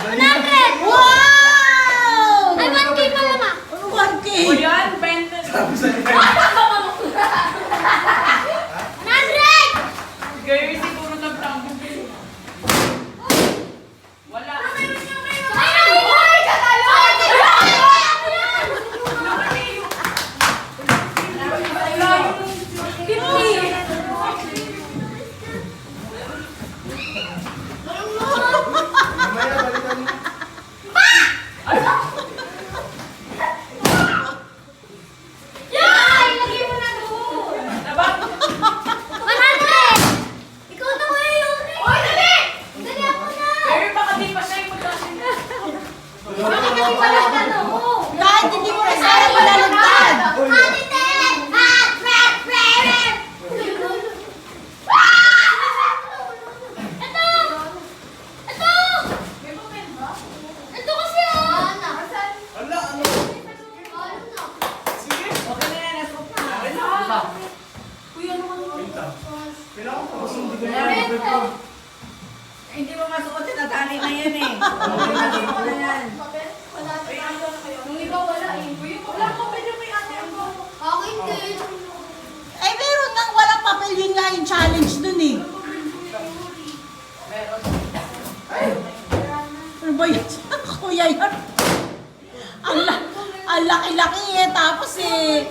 100! Wow! Ay, 1K pa lang ah. Ano 1K? O yan, 20. 100! Kayo yung siguro nagtambo. Wala. Ay, katalo! Mamaya balikan mo. Yay! Lagay mo na doon. 100! Ikaw na kaya yun eh. Oy, dali! Dali ako na! Kayo baka di pa siya yung magkasin. Bakit kasi pala gano'n? Kahit hindi mo na sana malalagtad. Ala, ano? Sige. Okay na yan, nasa upo na. Kailangan ko kasi hindi ko na Hindi mo masuotin at alay na yan eh. Masuot na yan. Nung iba wala eh. Wala ko, medyo may ate ako. Akin din. Eh, meron nang walang papel. Yun nga yung challenge dun eh. Meron. Ano ba yun? Kuya yun? Ang laki-laki eh. Tapos eh,